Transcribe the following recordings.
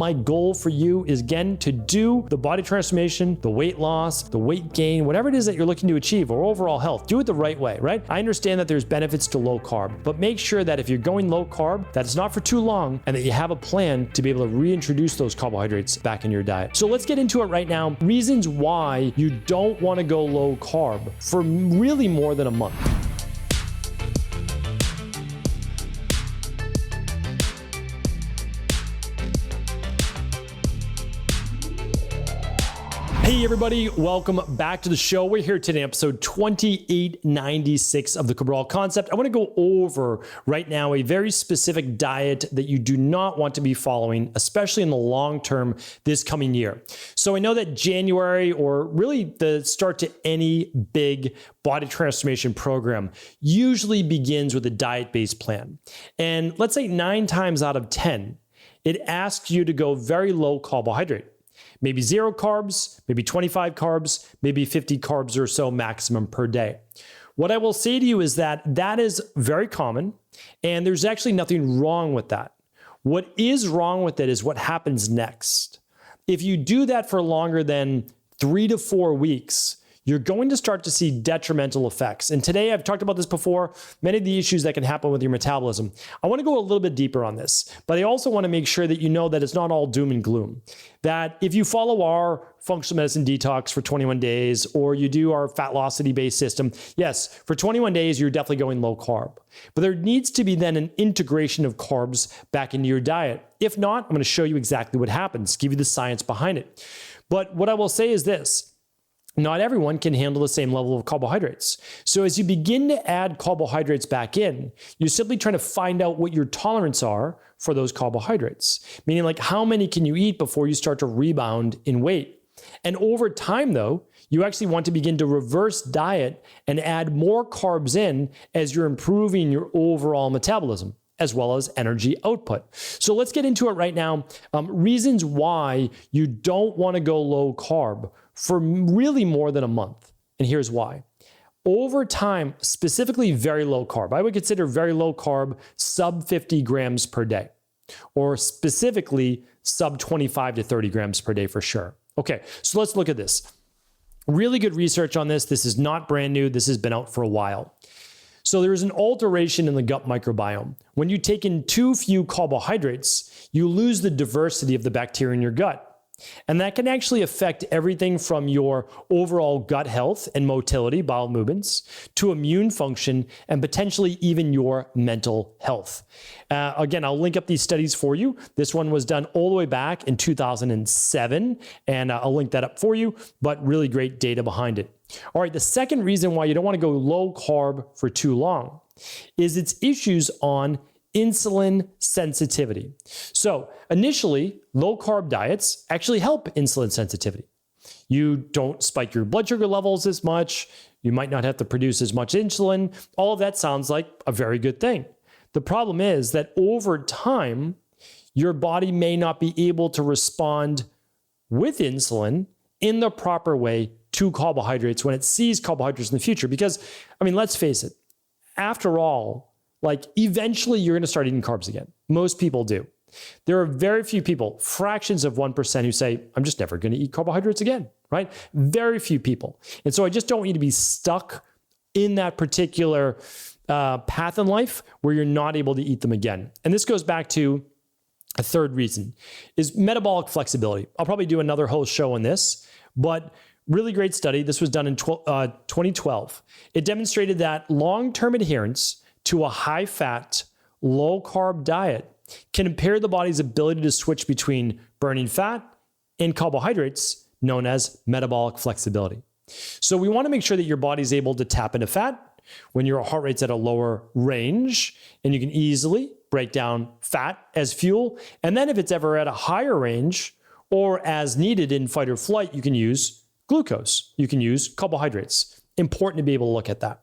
my goal for you is, again, to do the body transformation, the weight loss, the weight gain, whatever it is that you're looking to achieve, or overall health. Do it the right way, right? I understand that there's benefits to low carb, but make sure that if you're going low carb, that it's not for too long and that you have a plan to be able to reintroduce those carbohydrates back in your diet. So let's get into it right now. Reasons why you don't want to go low carb for really more than a month. Hey everybody, welcome back to the show. We're here today, episode 2896 of the Cabral Concept. I want to go over right now a very specific diet that you do not want to be following, especially in the long term this coming year. So I know that January, or really the start to any big body transformation program, usually begins with a diet-based plan. And let's say 9 times out of 10, it asks you to go very low carbohydrate. Maybe 0 carbs, maybe 25 carbs, maybe 50 carbs or so maximum per day. What I will say to you is that that is very common, and there's actually nothing wrong with that. What is wrong with it is what happens next. If you do that for longer than 3 to 4 weeks, you're going to start to see detrimental effects. And today, I've talked about this before, many of the issues that can happen with your metabolism. I want to go a little bit deeper on this, but I also want to make sure that you know that it's not all doom and gloom. That if you follow our functional medicine detox for 21 days, or you do our Fatlocity-based system, yes, for 21 days, you're definitely going low carb. But there needs to be then an integration of carbs back into your diet. If not, I'm going to show you exactly what happens, give you the science behind it. But what I will say is this: not everyone can handle the same level of carbohydrates. So as you begin to add carbohydrates back in, you're simply trying to find out what your tolerance are for those carbohydrates. Meaning, like, how many can you eat before you start to rebound in weight? And over time, though, you actually want to begin to reverse diet and add more carbs in as you're improving your overall metabolism, as well as energy output. So let's get into it right now. Reasons why you don't want to go low carb for really more than a month. And here's why. Over time, specifically very low carb, I would consider very low carb sub 50 grams per day, or specifically sub 25 to 30 grams per day for sure. Okay, so let's look at this. Really good research on this. This is not brand new. This has been out for a while. So there's an alteration in the gut microbiome. When you take in too few carbohydrates, you lose the diversity of the bacteria in your gut. And that can actually affect everything from your overall gut health and motility, bowel movements, to immune function, and potentially even your mental health. Again, I'll link up these studies for you. This one was done all the way back in 2007, and I'll link that up for you, but really great data behind it. All right, the second reason why you don't want to go low carb for too long is its issues on insulin sensitivity. So initially, low carb diets actually help insulin sensitivity. You don't spike your blood sugar levels as much. You might not have to produce as much insulin. All of that sounds like a very good thing. The problem is that over time, your body may not be able to respond with insulin in the proper way to carbohydrates when it sees carbohydrates in the future. Because, I mean, let's face it, after all, like, eventually you're going to start eating carbs again. Most people do. There are very few people, fractions of 1%, who say, I'm just never going to eat carbohydrates again, right? Very few people. And so I just don't want you to be stuck in that particular path in life where you're not able to eat them again. And this goes back to a third reason, is metabolic flexibility. I'll probably do another whole show on this, but really great study. This was done in 2012. It demonstrated that long-term adherence to a high-fat, low-carb diet can impair the body's ability to switch between burning fat and carbohydrates, known as metabolic flexibility. So we want to make sure that your body's able to tap into fat when your heart rate's at a lower range, and you can easily break down fat as fuel. And then if it's ever at a higher range, or as needed in fight or flight, you can use glucose. You can use carbohydrates. Important to be able to look at that.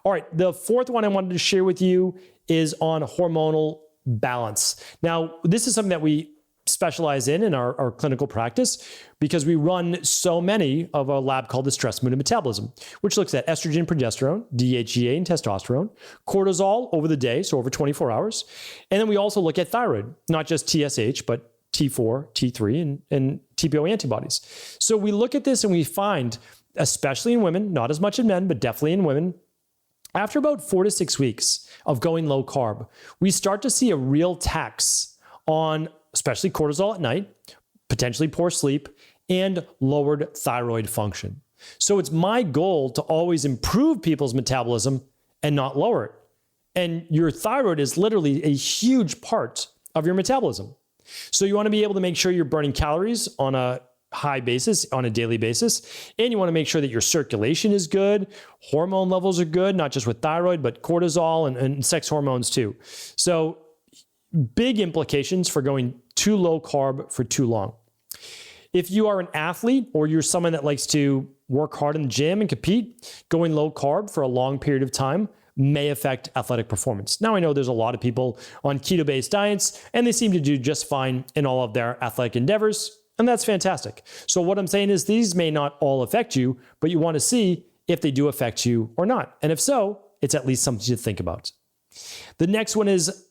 All right, the fourth one I wanted to share with you is on hormonal balance. Now, this is something that we specialize in our clinical practice because we run so many of a lab called the stress, mood, and metabolism, which looks at estrogen, progesterone, DHEA, and testosterone, cortisol over the day, so over 24 hours. And then we also look at thyroid, not just TSH, but T4, T3, and TPO antibodies. So we look at this and we find, especially in women, not as much in men, but definitely in women, after about 4 to 6 weeks of going low carb, we start to see a real tax on especially cortisol at night, potentially poor sleep, and lowered thyroid function. So it's my goal to always improve people's metabolism and not lower it. And your thyroid is literally a huge part of your metabolism. So you want to be able to make sure you're burning calories on a high basis, on a daily basis. And you want to make sure that your circulation is good. Hormone levels are good, not just with thyroid, but cortisol and sex hormones too. So big implications for going too low carb for too long. If you are an athlete or you're someone that likes to work hard in the gym and compete, going low carb for a long period of time may affect athletic performance. Now, I know there's a lot of people on keto-based diets, and they seem to do just fine in all of their athletic endeavors, and that's fantastic. So what I'm saying is these may not all affect you, but you want to see if they do affect you or not. And if so, it's at least something to think about. The next one is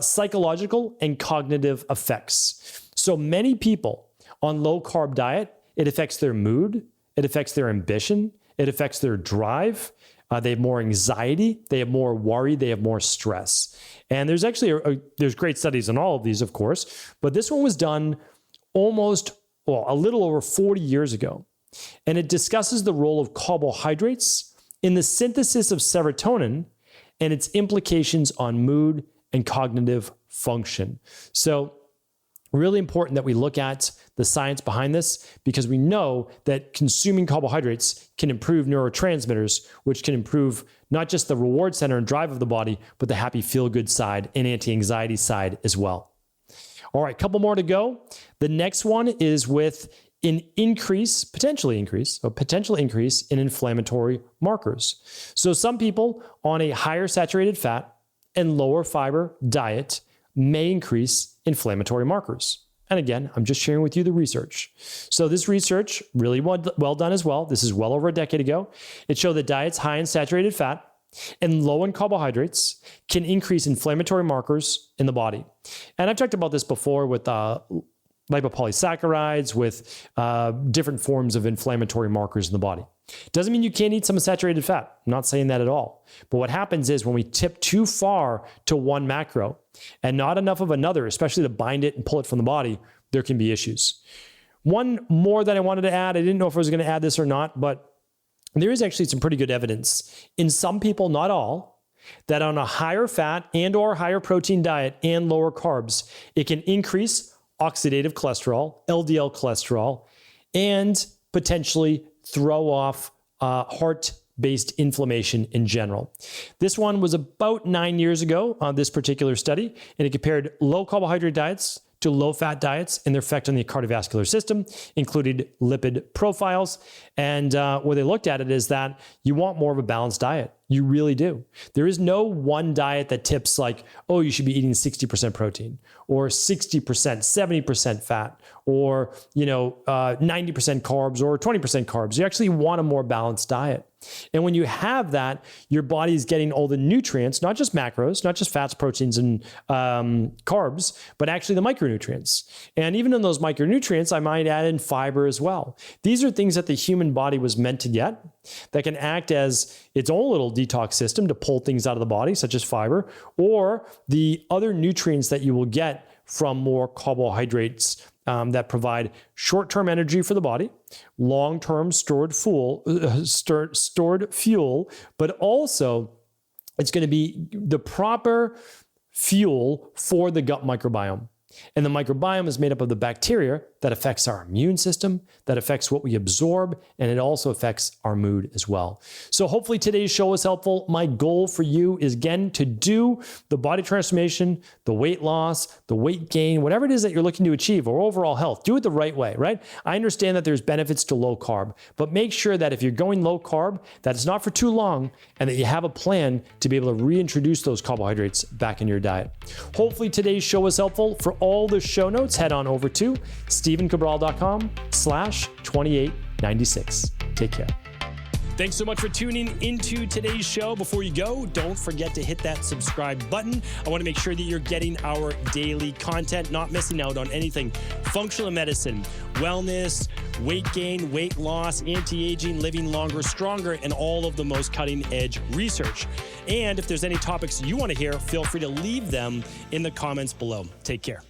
psychological and cognitive effects. So many people on low-carb diet, it affects their mood, it affects their ambition, it affects their drive. They have more anxiety, they have more worry, they have more stress. And there's actually, there's great studies on all of these, of course, but this one was done a little over 40 years ago. And it discusses the role of carbohydrates in the synthesis of serotonin and its implications on mood and cognitive function. So really important that we look at the science behind this, because we know that consuming carbohydrates can improve neurotransmitters, which can improve not just the reward center and drive of the body, but the happy feel-good side and anti-anxiety side as well. All right, a couple more to go. The next one is with an potential increase in inflammatory markers. So some people on a higher saturated fat and lower fiber diet may increase inflammatory markers. And again, I'm just sharing with you the research. So this research, really well done as well. This is well over a decade ago. It showed that diets high in saturated fat and low in carbohydrates can increase inflammatory markers in the body. And I've talked about this before with lipopolysaccharides, with different forms of inflammatory markers in the body. Doesn't mean you can't eat some saturated fat. I'm not saying that at all. But what happens is when we tip too far to one macro and not enough of another, especially to bind it and pull it from the body, there can be issues. One more that I wanted to add, I didn't know if I was going to add this or not, but there is actually some pretty good evidence in some people, not all, that on a higher fat and or higher protein diet and lower carbs, it can increase oxidative cholesterol, LDL cholesterol, and potentially throw off heart-based inflammation in general. This one was about 9 years ago on this particular study, and it compared low carbohydrate diets to low-fat diets and their effect on the cardiovascular system, included lipid profiles. And what they looked at it is that you want more of a balanced diet. You really do. There is no one diet that tips like, oh, you should be eating 60% protein or 60%, 70% fat or 90% carbs or 20% carbs. You actually want a more balanced diet. And when you have that, your body is getting all the nutrients, not just macros, not just fats, proteins, and carbs, but actually the micronutrients. And even in those micronutrients, I might add in fiber as well. These are things that the human body was meant to get that can act as its own little detox system to pull things out of the body, such as fiber, or the other nutrients that you will get from more carbohydrates that provide short-term energy for the body, long-term stored fuel, but also it's going to be the proper fuel for the gut microbiome. And the microbiome is made up of the bacteria that affects our immune system, that affects what we absorb, and it also affects our mood as well. So hopefully today's show was helpful. My goal for you is, again, to do the body transformation, the weight loss, the weight gain, whatever it is that you're looking to achieve, or overall health. Do it the right way, right? I understand that there's benefits to low carb, but make sure that if you're going low carb, that it's not for too long and that you have a plan to be able to reintroduce those carbohydrates back in your diet. Hopefully today's show was helpful. For all the show notes, head on over to stevencabral.com/2896. Take care. Thanks so much for tuning into today's show. Before you go, don't forget to hit that subscribe button. I want to make sure that you're getting our daily content, not missing out on anything functional medicine, wellness, weight gain, weight loss, anti-aging, living longer, stronger, and all of the most cutting-edge research. And if there's any topics you want to hear, feel free to leave them in the comments below. Take care.